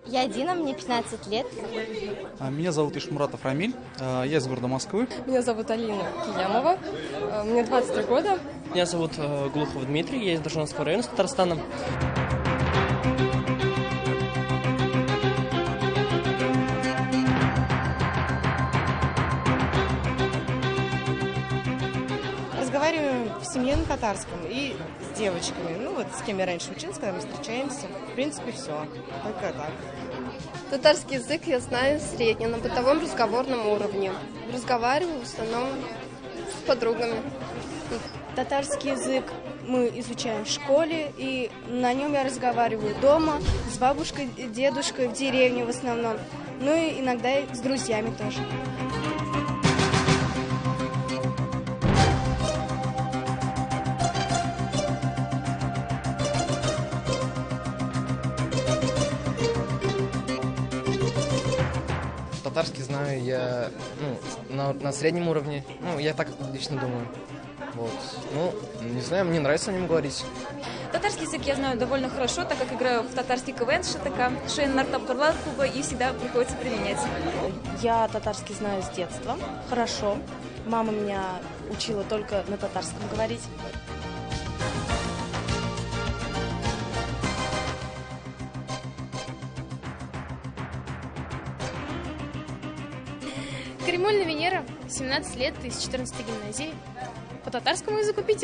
Я Дина, мне 15 лет. Меня зовут Ишмуратов Рамиль, я из города Москвы. Меня зовут Алина Киямова, мне 23 года. Меня зовут Глухов Дмитрий, я из Должанского района, с Татарстана. Разговариваем в семье на татарском и с девочками. Ну вот с кем я раньше училась, когда мы встречаемся. В принципе, все. Только так. Татарский язык я знаю средне, на бытовом разговорном уровне. Разговариваю в основном с подругами. Татарский язык мы изучаем в школе, и на нем я разговариваю дома, с бабушкой, дедушкой, в деревне в основном, ну и иногда и с друзьями тоже. Татарский знаю я на среднем уровне. Я так лично думаю. Вот. Не знаю, мне нравится о нем говорить. Татарский язык я знаю довольно хорошо, так как играю в татарский КВН ШТК, Шейн Нартаб клуба, и всегда приходится применять. Я татарский знаю с детства, хорошо. Мама меня учила только на татарском говорить. Каримульна Венера, 17 лет, из 14-й гимназии. По татарскому языку 5.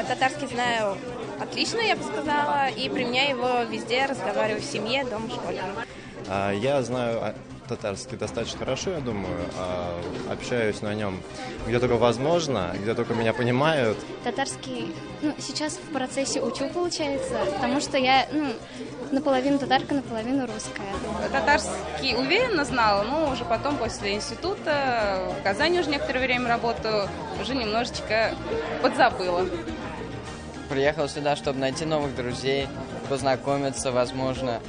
Татарский знаю отлично, я бы сказала, и применяю его везде, разговариваю в семье, дома, в школе. Я знаю татарский достаточно хорошо, я думаю, общаюсь на нем где только возможно, где только меня понимают. Татарский, сейчас в процессе учу, получается, потому что я, наполовину татарка, наполовину русская. Татарский уверенно знала, но уже потом, после института, в Казани уже некоторое время работаю, уже немножечко подзабыла. Приехал сюда, чтобы найти новых друзей, познакомиться, возможно,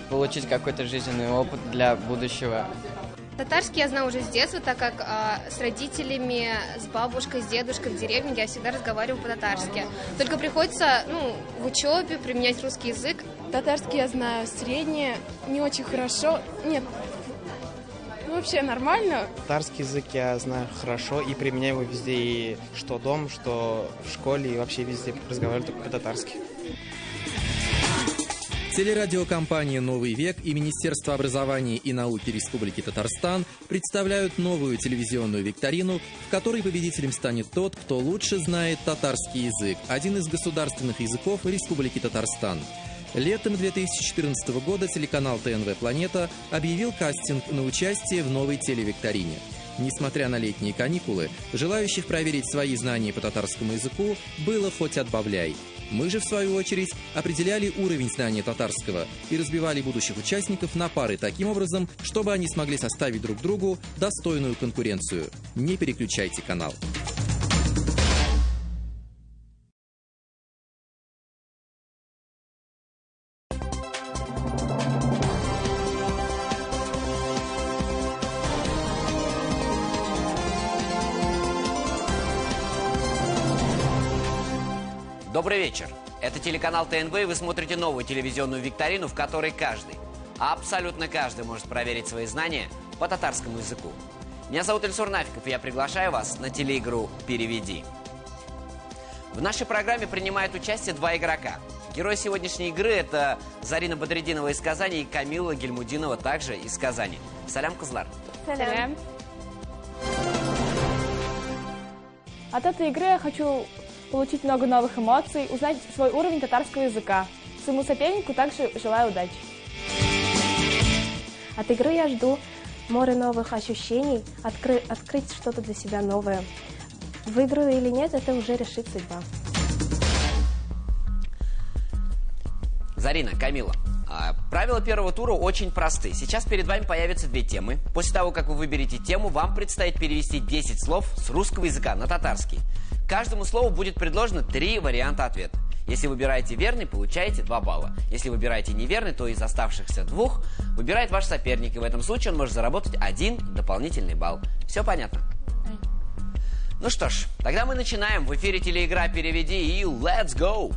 получить какой-то жизненный опыт для будущего. Татарский я знаю уже с детства, так как с родителями, с бабушкой, с дедушкой в деревне я всегда разговариваю по-татарски. Только приходится, в учебе применять русский язык. Татарский я знаю среднее, не очень хорошо. Нет, вообще нормально. Татарский язык я знаю хорошо и применяю его везде, и что дома, что в школе, и вообще везде разговариваю только по-татарски. Телерадиокомпания «Новый век» и Министерство образования и науки Республики Татарстан представляют новую телевизионную викторину, в которой победителем станет тот, кто лучше знает татарский язык, один из государственных языков Республики Татарстан. Летом 2014 года телеканал ТНВ «Планета» объявил кастинг на участие в новой телевикторине. Несмотря на летние каникулы, желающих проверить свои знания по татарскому языку было хоть отбавляй. Мы же, в свою очередь, определяли уровень знания татарского и разбивали будущих участников на пары таким образом, чтобы они смогли составить друг другу достойную конкуренцию. Не переключайте канал. Добрый вечер. Это телеканал ТНВ, и вы смотрите новую телевизионную викторину, в которой каждый, абсолютно каждый может проверить свои знания по татарскому языку. Меня зовут Ильсур Нафиков, и я приглашаю вас на телеигру «Переведи». В нашей программе принимают участие 2 игрока. Герои сегодняшней игры – это Зарина Бадрединова из Казани и Камила Гельмудинова также из Казани. Салям, кызлар. Салям. От этой игры я хочу получить много новых эмоций, узнать свой уровень татарского языка. Своему сопернику также желаю удачи. От игры я жду море новых ощущений, открыть что-то для себя новое. Выиграю или нет, это уже решит судьба. Зарина, Камила, правила первого тура очень просты. Сейчас перед вами появятся 2 темы. После того, как вы выберете тему, вам предстоит перевести 10 слов с русского языка на татарский. Каждому слову будет предложено 3 варианта ответа. Если выбираете верный, получаете 2 балла. Если выбираете неверный, то из оставшихся 2 выбирает ваш соперник. И в этом случае он может заработать 1 дополнительный балл. Все понятно? Ну что ж, тогда мы начинаем. В эфире телеигра «Переведи» и let's go!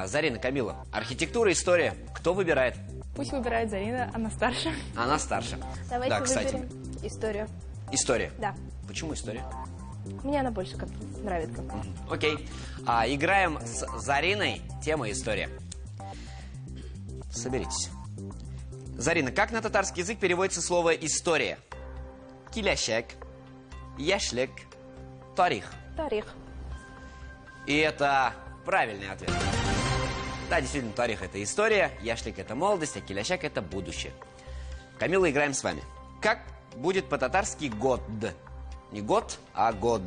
Зарина, Камила, архитектура, история. Кто выбирает? Пусть выбирает Зарина, она старше. Она старше. Давайте да, кстати. выберем историю. История? Да. Почему история? Мне она больше как нравится. Окей. Играем с Зариной. Тема история. Соберитесь. Зарина, как на татарский язык переводится слово история? Киляшек, яшлик, тарих. Тарих. И это правильный ответ. Да, действительно, тарих — это история, яшлик — это молодость, а киляшек — это будущее. Камила, играем с вами. Как будет по-татарски год? Не год, а год.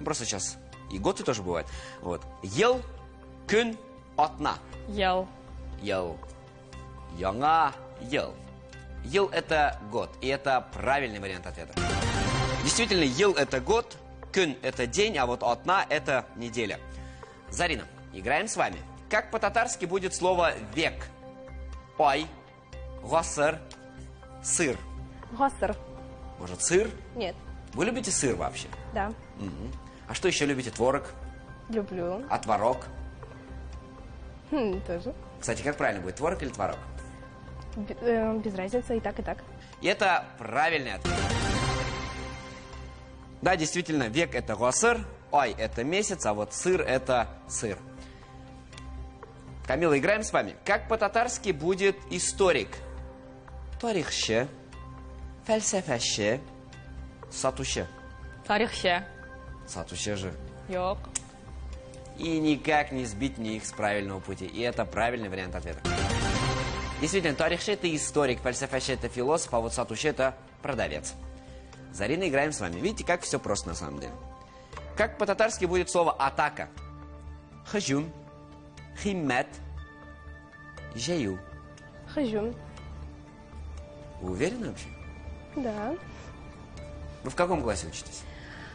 Просто сейчас и годы тоже бывают. Вот. Ел, күн, атна. Ел. Ел. Яңа, ел. Ел — это год, и это правильный вариант ответа. Действительно, ел — это год, күн — это день, а вот атна — это неделя. Зарина, играем с вами. Как по-татарски будет слово век? Ой, гасыр, сыр. Гасыр. Может, сыр? Нет. Вы любите сыр вообще? Да. Угу. А что еще любите? Творог? Люблю. А творог? Тоже. Кстати, как правильно будет, творог или творог? Без разницы, и так, и так. И это правильный ответ. Да, действительно, век — это гасыр, ой — это месяц, а вот сыр — это сыр. Камила, играем с вами. Как по-татарски будет историк? Тарихше, фәлсәфәше, сатуше. Тарихше. Сатуше же. Йок. И никак не сбить мне их с правильного пути. И это правильный вариант ответа. Действительно, тарихше — это историк, фәлсәфәше — это философ, а вот сатуше — это продавец. Зарина, играем с вами. Видите, как все просто на самом деле. Как по-татарски будет слово атака? Хажум, химмет, жаю. Хажум. Вы уверены вообще? Да. Вы в каком классе учитесь?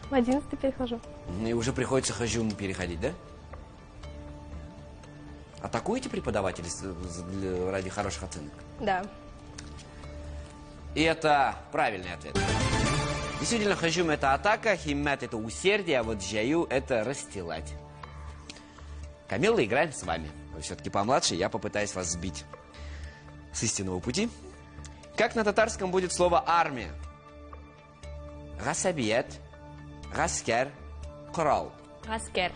В 11 перехожу. И уже приходится хажум переходить, да? Атакуете преподавателей ради хороших оценок? Да. И это правильный ответ. Действительно, хажум — это атака, химмет — это усердие, а вот жаю — это расстилать. Камилла, играем с вами. Вы все-таки помладше, я попытаюсь вас сбить с истинного пути. Как на татарском будет слово армия? Гасабиет, гаскер, корал. Гаскер.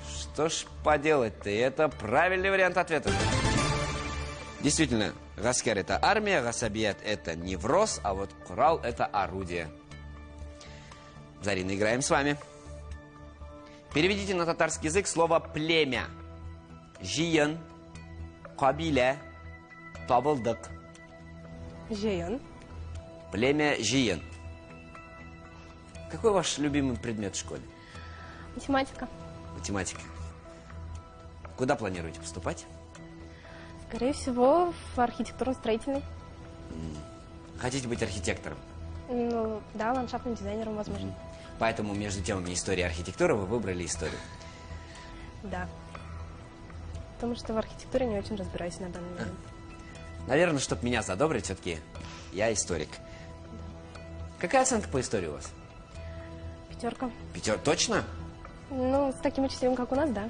Что ж поделать-то? Это правильный вариант ответа. Действительно, гаскер — это армия, гасабиет — это невроз, а вот корал — это орудие. Зарина, играем с вами. Переведите на татарский язык слово племя. Жиен, кабиле, табылдык. Жиен. Племя жиен. Какой ваш любимый предмет в школе? Математика. Математика. Куда планируете поступать? Скорее всего, в архитектурно-строительный. Хотите быть архитектором? Ну, да, ландшафтным дизайнером, возможно. Поэтому между темами истории и архитектуры вы выбрали историю. Да. Потому что в архитектуре не очень разбираюсь на данный момент. Наверное, чтобы меня задобрить, все-таки я историк. Какая оценка по истории у вас? 5. Точно? Ну, с таким учителем, как у нас, да.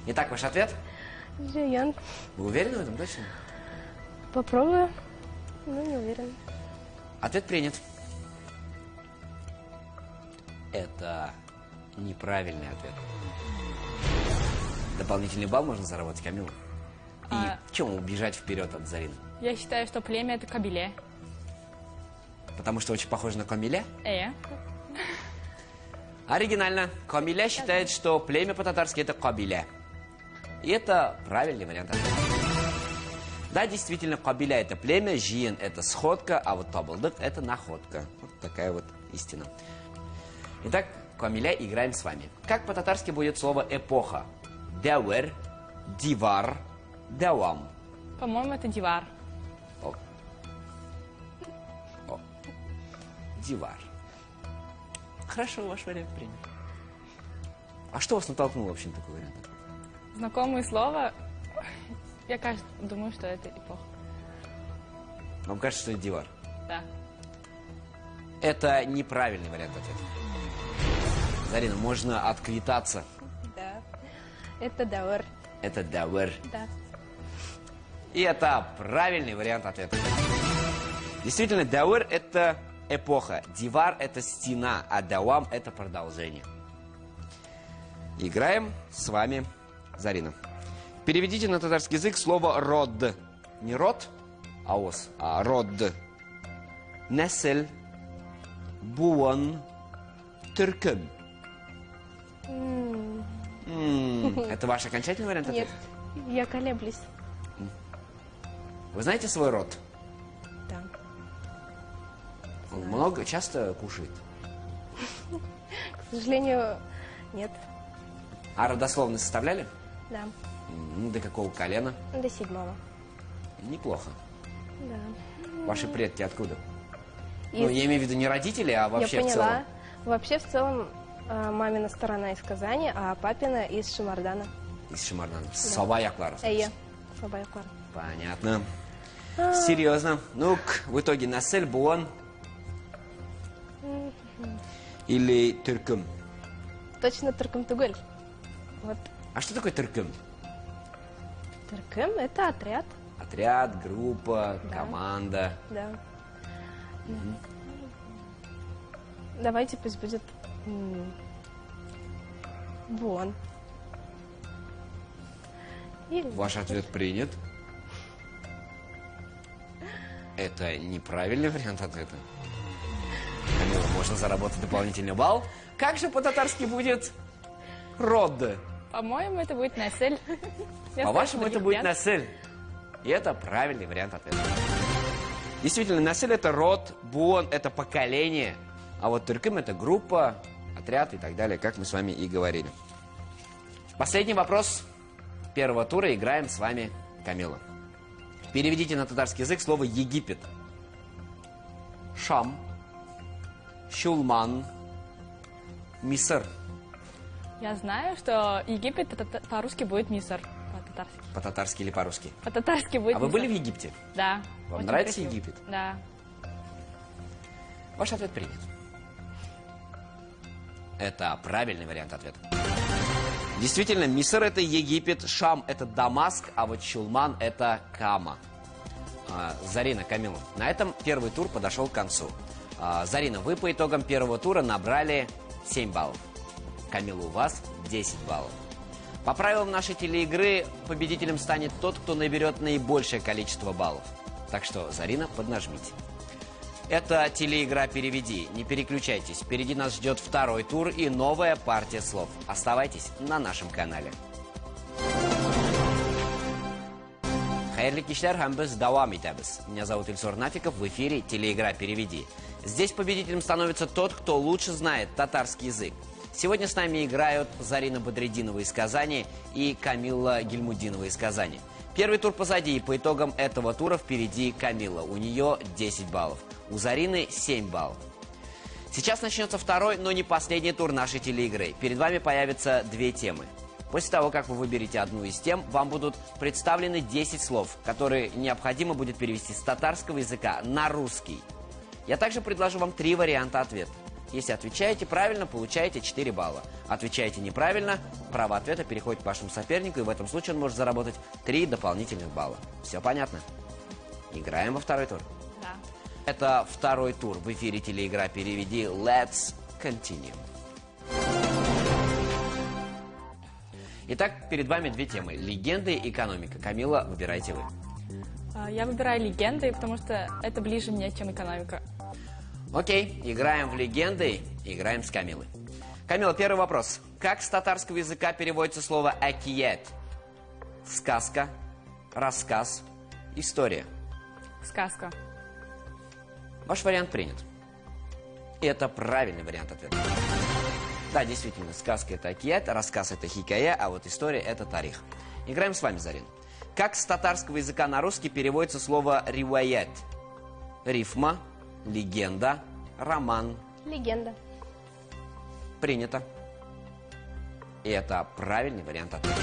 Итак, ваш ответ? Жиен. Вы уверены в этом, точно? Попробую, но не уверен. Ответ принят. Это неправильный ответ. Дополнительный балл можно заработать, Камила. И чем убежать вперед от Зарины? Я считаю, что племя — это кабиле. Потому что очень похоже на Камиля? Оригинально. Камиля считает, что племя по-татарски — это кабиля. И это правильный вариант ответа. Да, действительно, кабиля — это племя, жиен — это сходка, а вот табылдык — это находка. Вот такая вот истина. Итак, Камиля, играем с вами. Как по-татарски будет слово эпоха? Дәуер, дивар, дәвам. По-моему, это дивар. О. Дивар. Хорошо, ваш вариант принят. А что вас натолкнуло вообще на такой вариант? Знакомое слово. Я, кажется, думаю, что это эпоха. Вам кажется, что это дивар? Да. Это неправильный вариант ответа. Зарина, можно отквитаться. Да. Это давар. Это давар. Да. И это правильный вариант ответа. Действительно, давар – это эпоха, дивар – это стена, а давам – это продолжение. Играем с вами, Зарина. Переведите на татарский язык слово «род». Не «род», а «ос», а «род». Несель, буон, тыркым. Это ваш окончательный вариант ответа? Нет, я колеблюсь. Вы знаете свой род? Да. Он много, часто кушает? К сожалению, нет. А родословно составляли? Да. До какого колена? До 7-го. Неплохо. Да. Ваши предки откуда? Ну, я имею в виду не родители, а вообще я поняла. в целом. Вообще, в целом, мамина сторона из Казани, а папина из Шимардана. Из Шимардана. Да. Сабаяклар. Сабаяклар. Понятно. Серьезно. Ну, в итоге Насель, Буон или Тыркым? Точно Тыркым-Тугель. Вот. А что такое Тыркым? Тыркым – это отряд. Отряд, группа, да. Команда. Да. Давайте пусть будет Буон. Ваш ответ принят. Это неправильный вариант ответа. Камила, можно заработать дополнительный балл. Как же по-татарски будет род? По-моему, это будет Несель. По-вашему, это будет Несель. И это правильный вариант ответа. Действительно, Несель – это род, Буон – это поколение, а вот Тыркым – это группа, отряд и так далее, как мы с вами и говорили. Последний вопрос первого тура. Играем с вами, Камила. Переведите на татарский язык слово «Египет». Шам, Шулман, Миср. Я знаю, что Египет по-русски будет Миср. По-татарски. По-татарски или по-русски? По-татарски будет А вы Миср. были в Египте? Да. Вам нравится красиво. Египет? Да. Ваш ответ принят. Это правильный вариант ответа. Действительно, Миср – это Египет, Шам – это Дамаск, а вот Шулман – это Кама. Зарина, Камила, на этом первый тур подошел к концу. Зарина, вы по итогам первого тура набрали 7 баллов. Камила, у вас 10 баллов. По правилам нашей телеигры победителем станет тот, кто наберет наибольшее количество баллов. Так что, Зарина, поднажмите. Это телеигра «Переведи». Не переключайтесь. Впереди нас ждет второй тур и новая партия слов. Оставайтесь на нашем канале. Хайрли кишлер хамбез давам итабыз. Меня зовут Ильсор Нафиков. В эфире телеигра «Переведи». Здесь победителем становится тот, кто лучше знает татарский язык. Сегодня с нами играют Зарина Бадреддинова из Казани и Камилла Гильмуддинова из Казани. Первый тур позади, и по итогам этого тура впереди Камилла. У нее 10 баллов. У Зарины 7 баллов. Сейчас начнется второй, но не последний тур нашей телеигры. Перед вами появятся две темы. После того, как вы выберете одну из тем, вам будут представлены 10 слов, которые необходимо будет перевести с татарского языка на русский. Я также предложу вам 3 варианта ответа. Если отвечаете правильно, получаете 4 балла. Отвечаете неправильно, право ответа переходит к вашему сопернику, и в этом случае он может заработать 3 дополнительных балла. Все понятно? Играем во второй тур? Да. Это второй тур. В эфире телеигра «Переведи». Let's continue. Итак, перед вами две темы. Легенды и экономика. Камила, выбирайте вы. Я выбираю легенды, потому что это ближе мне, чем экономика. Окей, играем в легенды, играем с Камилой. Камила, первый вопрос. Как с татарского языка переводится слово «акиет»? Сказка, рассказ, история. Сказка. Ваш вариант принят. И это правильный вариант ответа. Да, действительно, сказка – это акиет, рассказ – это хикая, а вот история – это тарих. Играем с вами, Зарин. Как с татарского языка на русский переводится слово «риваят»? Рифма, легенда, роман. Легенда. Принято. И это правильный вариант ответа.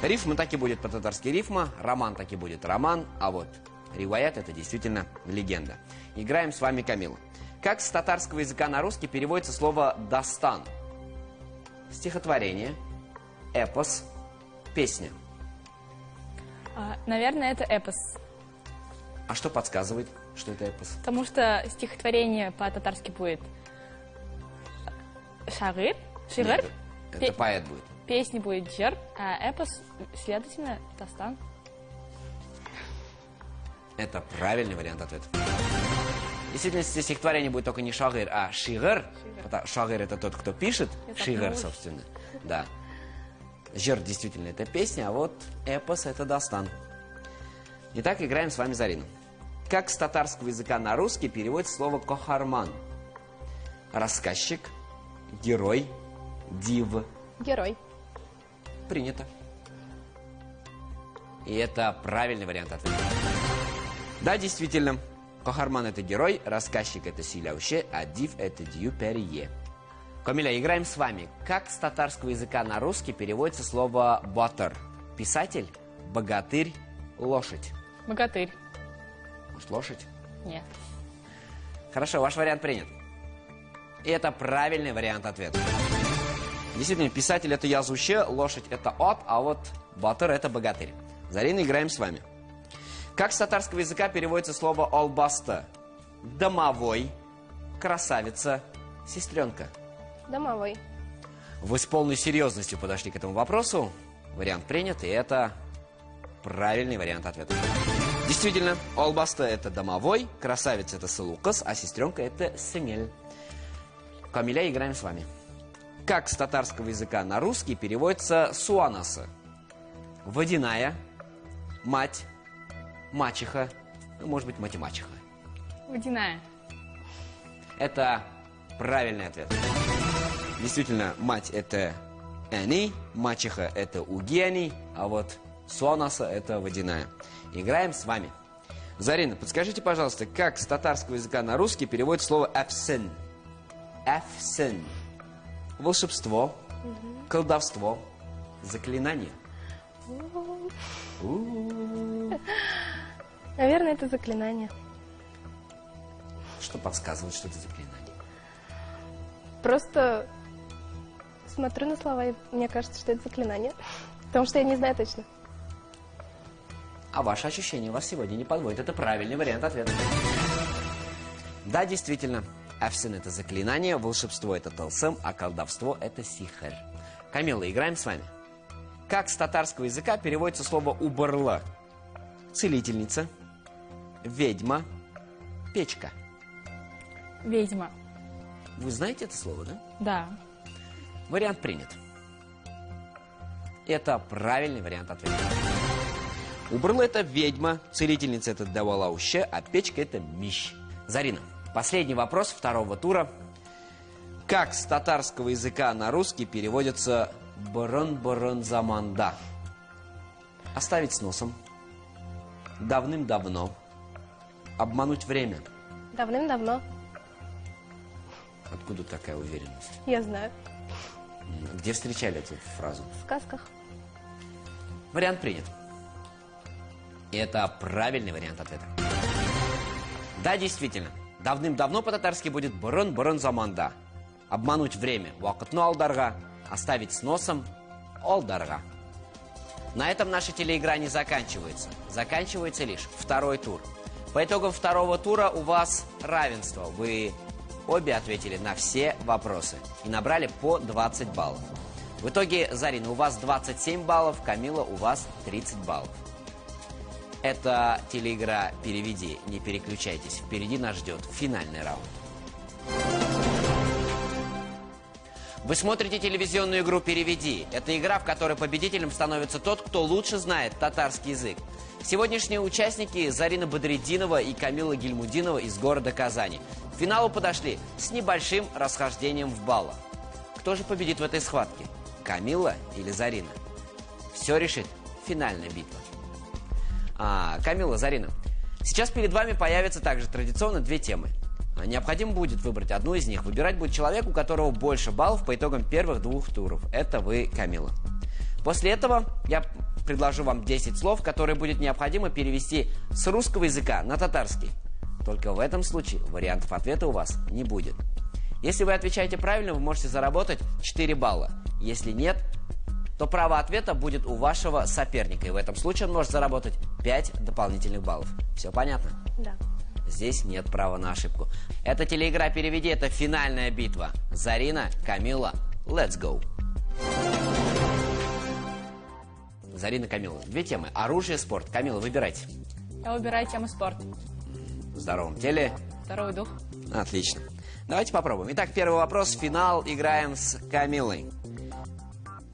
Рифма так и будет по-татарски рифма, роман так и будет роман, а вот риваят – это действительно легенда. Играем с вами, Камила. Как с татарского языка на русский переводится слово «дастан»? Стихотворение, эпос, песня. Наверное, это эпос. А что подсказывает, что это эпос? Потому что стихотворение по-татарски будет шагыр. Шигыр. Это поэт будет. Песня будет жыр, а эпос, следовательно, дастан. Это правильный вариант ответа. Действительно, стихотворение будет только не шагыр, а шигыр. Шагыр — это тот, кто пишет. Шигыр, собственно. Да. Жир действительно это песня, а вот эпос — это дастан. Итак, играем с вами Зарину. Как с татарского языка на русский переводится слово кохарман? Рассказчик, герой, див. Герой. Принято. И это правильный вариант ответа. Да, действительно, кохарман — это герой, рассказчик — это силяуще, а див — это дию перье. Камиля, играем с вами. Как с татарского языка на русский переводится слово батыр? Писатель, богатырь, лошадь. Богатырь. Может, лошадь? Нет. Хорошо, ваш вариант принят. И это правильный вариант ответа. Действительно, писатель — это язуще, лошадь — это от, а вот батыр — это богатырь. Зарина, играем с вами. Как с татарского языка переводится слово олбаста? Домовой, красавица, сестренка. Домовой. Вы с полной серьезностью подошли к этому вопросу. Вариант принят, и это правильный вариант ответа. Действительно, олбаста — это домовой, красавица — это сылукас, а сестренка — это сынгель. Камиля, играем с вами. Как с татарского языка на русский переводится суанаса? Водяная, мать, мачеха, ну, может быть, мать-мачеха. Водяная. Это правильный ответ. Действительно, мать — это эни, мачеха — это угени, а вот суанаса — это водяная. Играем с вами. Зарина, подскажите, пожалуйста, как с татарского языка на русский переводится слово эфсен? Эфсен. Волшебство, колдовство, заклинание. Наверное, это заклинание. Что подсказывает, что это заклинание? Просто смотрю на слова, и мне кажется, что это заклинание. Потому что я не знаю точно. А ваши ощущения вас сегодня не подводят. Это правильный вариант ответа. Да, действительно. Эфсен — это заклинание, волшебство — это талсым, а колдовство — это сихер. Камилла, играем с вами. Как с татарского языка переводится слово убарла? Целительница, ведьма, печка. Ведьма. Вы знаете это слово, да? Да. Вариант принят. Это правильный вариант ответа. Убрла — это ведьма, целительница — это давалауще, а печка — это мищ. Зарина, последний вопрос второго тура. Как с татарского языка на русский переводится «барон-барон заманда»? Оставить с носом. Давным-давно. Обмануть время. Давным-давно. Откуда такая уверенность? Я знаю. Где встречали эту фразу? В сказках. Вариант принят. И это правильный вариант ответа. Да, действительно. Давным-давно по-татарски будет «барон-барон заманда». Обмануть время. «Вакытну алдарга». Оставить с носом. «Алдарга». На этом наша телеигра не заканчивается. Заканчивается лишь второй тур. По итогам второго тура у вас равенство. Вы обе ответили на все вопросы и набрали по 20 баллов. В итоге, Зарина, у вас 27 баллов, Камила, у вас 30 баллов. Это телеигра «Переведи», не переключайтесь. Впереди нас ждет финальный раунд. Вы смотрите телевизионную игру «Переведи». Это игра, в которой победителем становится тот, кто лучше знает татарский язык. Сегодняшние участники Зарина Бадреддинова и Камила Гильмудинова из города Казани. К финалу подошли с небольшим расхождением в баллах. Кто же победит в этой схватке? Камила или Зарина? Все решит финальная битва. Камила, Зарина, сейчас перед вами появятся также традиционно две темы. Необходимо будет выбрать одну из них. Выбирать будет человек, у которого больше баллов по итогам первых двух туров. Это вы, Камила. После этого я предложу вам 10 слов, которые будет необходимо перевести с русского языка на татарский. Только в этом случае вариантов ответа у вас не будет. Если вы отвечаете правильно, вы можете заработать 4 балла. Если нет, то право ответа будет у вашего соперника. И в этом случае он может заработать 5 дополнительных баллов. Все понятно? Да. Здесь нет права на ошибку. Это телеигра «Переведи», это финальная битва. Зарина, Камила, let's go. Зарина, Камила, 2 темы. Оружие, спорт. Камила, выбирайте. Я выбираю тему спорт. В здоровом теле. Здоровый дух. Отлично. Давайте попробуем. Итак, первый вопрос. Финал. Играем с Камилой.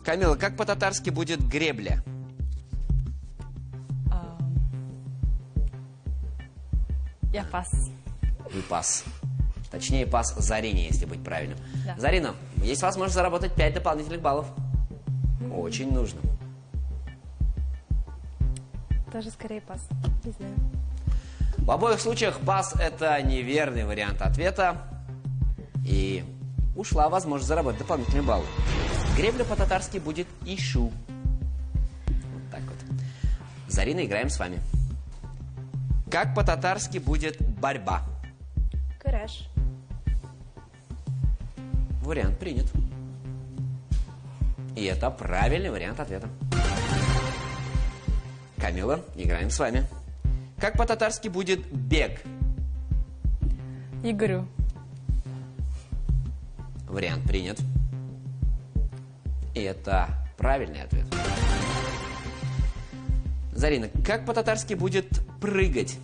Камила, как по-татарски будет гребля? Я пас. Вы пас. Точнее, пас Зарине, если быть правильным. Да. Зарина, есть возможность заработать 5 дополнительных баллов. Очень нужно. Тоже скорее пас. Не знаю. В обоих случаях пас – это неверный вариант ответа. И ушла возможность заработать дополнительные баллы. Гребля по-татарски будет ишу. Вот так вот. Зарина, играем с вами. Как по-татарски будет борьба? Кураж. Вариант принят. И это правильный вариант ответа. Камила, играем с вами. Как по-татарски будет бег? Игорю. Вариант принят. И это правильный ответ. Зарина, как по-татарски будет прыгать?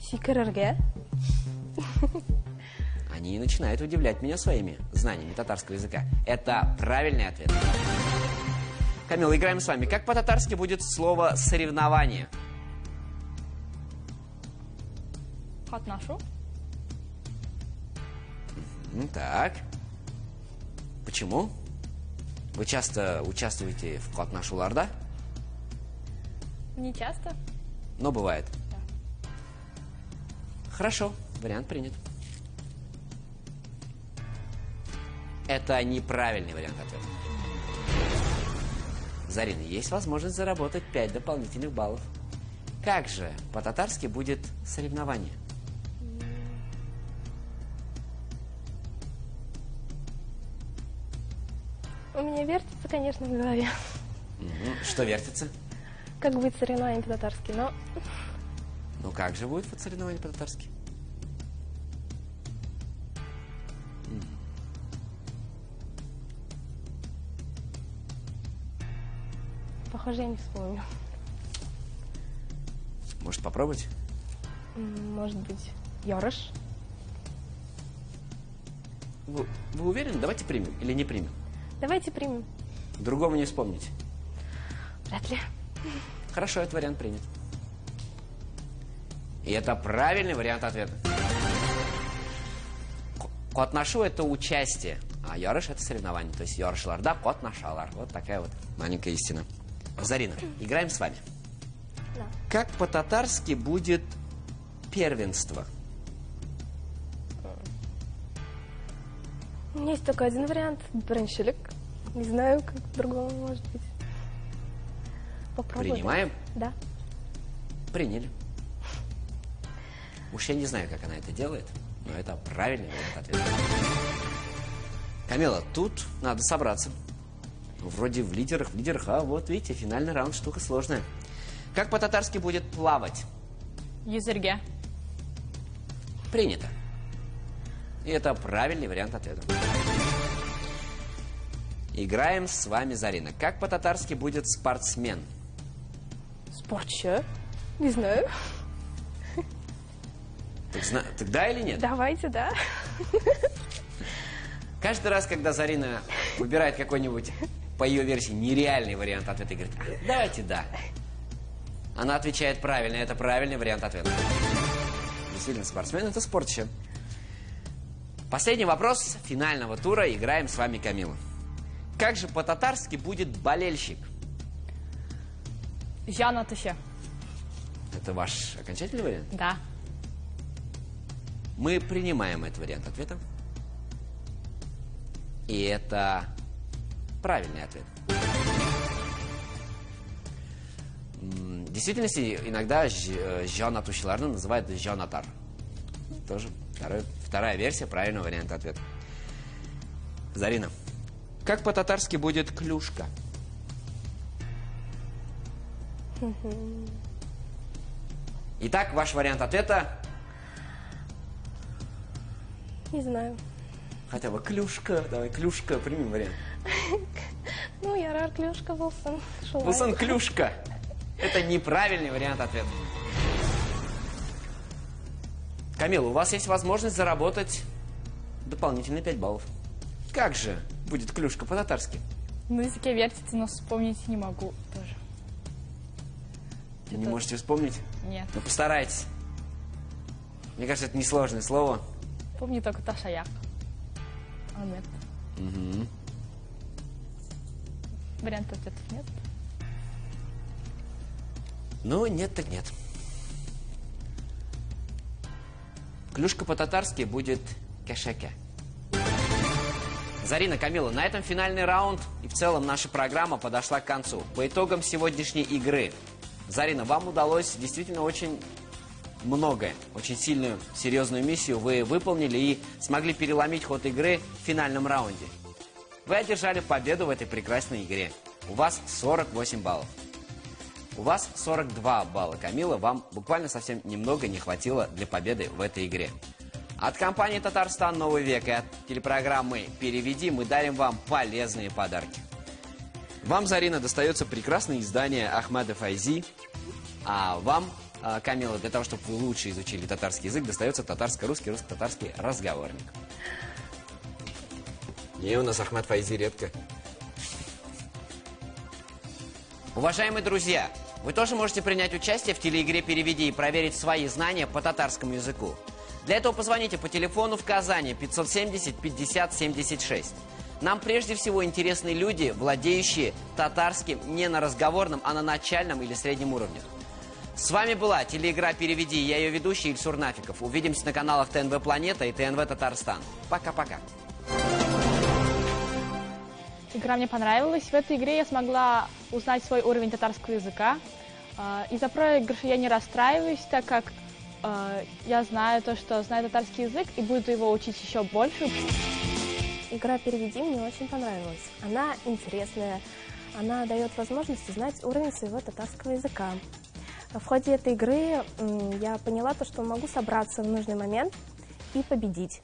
Сикарарге. Они начинают удивлять меня своими знаниями татарского языка. Это правильный ответ. Камила, играем с вами. Как по-татарски будет слово «соревнование»? Отношу. Так. Почему? Вы часто участвуете в катнашуларда? Не часто. Но бывает. Да. Хорошо, вариант принят. Это неправильный вариант ответа. Зарина, есть возможность заработать 5 дополнительных баллов. Как же по-татарски будет соревнование? У меня вертится, конечно, в голове. Что вертится? Как будет соревнование по-татарски, но... Ну как же будет соревнование по-татарски? Похоже, я не вспомню. Может, попробовать? Может быть, Ярыш? Вы уверены? Давайте примем или не примем? Давайте примем. Другого не вспомните. Вряд ли. Хорошо, этот вариант принят. И это правильный вариант ответа. Катнашу – это участие, а ярыш – это соревнование. То есть ярышларда катнашалар. Вот такая вот маленькая истина. Зарина, играем с вами. Да. Как по-татарски будет первенство? У меня есть только один вариант. Браншилик. Не знаю, как по-другому может быть. Попробуем. Принимаем? Да. Приняли. Уж я не знаю, как она это делает, но это правильный вариант ответа. Камила, тут надо собраться. Вроде в лидерах, а вот видите, финальный раунд штука сложная. Как по-татарски будет плавать? Юзерге. Принято. И это правильный вариант ответа. Играем с вами, Зарина. Как по-татарски будет спортсмен? Спортче? Не знаю. Так да или нет? Давайте, да. Каждый раз, когда Зарина выбирает какой-нибудь, по ее версии, нереальный вариант ответа, и говорит, давайте да. Она отвечает правильно, это правильный вариант ответа. Действительно, спортсмен – это спортче. Последний вопрос финального тура. Играем с вами, Камила. Как же по-татарски будет болельщик? Жан атыше. Это ваш окончательный вариант? Да. Мы принимаем этот вариант ответа. И это правильный ответ. В действительности, иногда Жан атушиларны называют Жан атар. Тоже вторая версия правильного варианта ответа. Зарина, как по-татарски будет клюшка? Итак, ваш вариант ответа? Не знаю. Хотя бы клюшка. Давай, клюшка, примем вариант. Ну, Ярар, клюшка, Вилсон. Вилсон, клюшка. Это неправильный вариант ответа. Камила, у вас есть возможность заработать дополнительные 5 баллов. Как же будет клюшка по-татарски? На языке вертится, но вспомнить не могу тоже. Не можете вспомнить? Нет. Ну, постарайтесь. Мне кажется, это несложное слово. Помню только ташаяк. А нет. Угу. Вариантов ответов нет. Ну, нет так нет. Клюшка по-татарски будет кешеке. Зарина, Камила, на этом финальный раунд и в целом наша программа подошла к концу. По итогам сегодняшней игры, Зарина, вам удалось действительно очень многое, очень сильную, серьезную миссию вы выполнили и смогли переломить ход игры в финальном раунде. Вы одержали победу в этой прекрасной игре. У вас 48 баллов. У вас 42 балла, Камила. Вам буквально совсем немного не хватило для победы в этой игре. От компании «Татарстан. Новый век» и от телепрограммы «Переведи» мы дарим вам полезные подарки. Вам, Зарина, достается прекрасное издание Ахмеда Файзи, а вам, Камила, для того, чтобы вы лучше изучили татарский язык, достается татарско-русский, русско-татарский разговорник. И у нас Ахмед Файзи редко. Уважаемые друзья, вы тоже можете принять участие в телеигре «Переведи» и проверить свои знания по татарскому языку. Для этого позвоните по телефону в Казани 570 50 76. Нам прежде всего интересны люди, владеющие татарским не на разговорном, а на начальном или среднем уровнях. С вами была телеигра «Переведи». Я ее ведущий Ильсур Нафиков. Увидимся на каналах ТНВ «Планета» и ТНВ «Татарстан». Пока-пока. Игра мне понравилась. В этой игре я смогла узнать свой уровень татарского языка. Из-за проигрыша я не расстраиваюсь, так как я знаю то, что знаю татарский язык и буду его учить еще больше. Игра «Переведи» мне очень понравилась. Она интересная, она дает возможность узнать уровень своего татарского языка. В ходе этой игры я поняла то, что могу собраться в нужный момент и победить.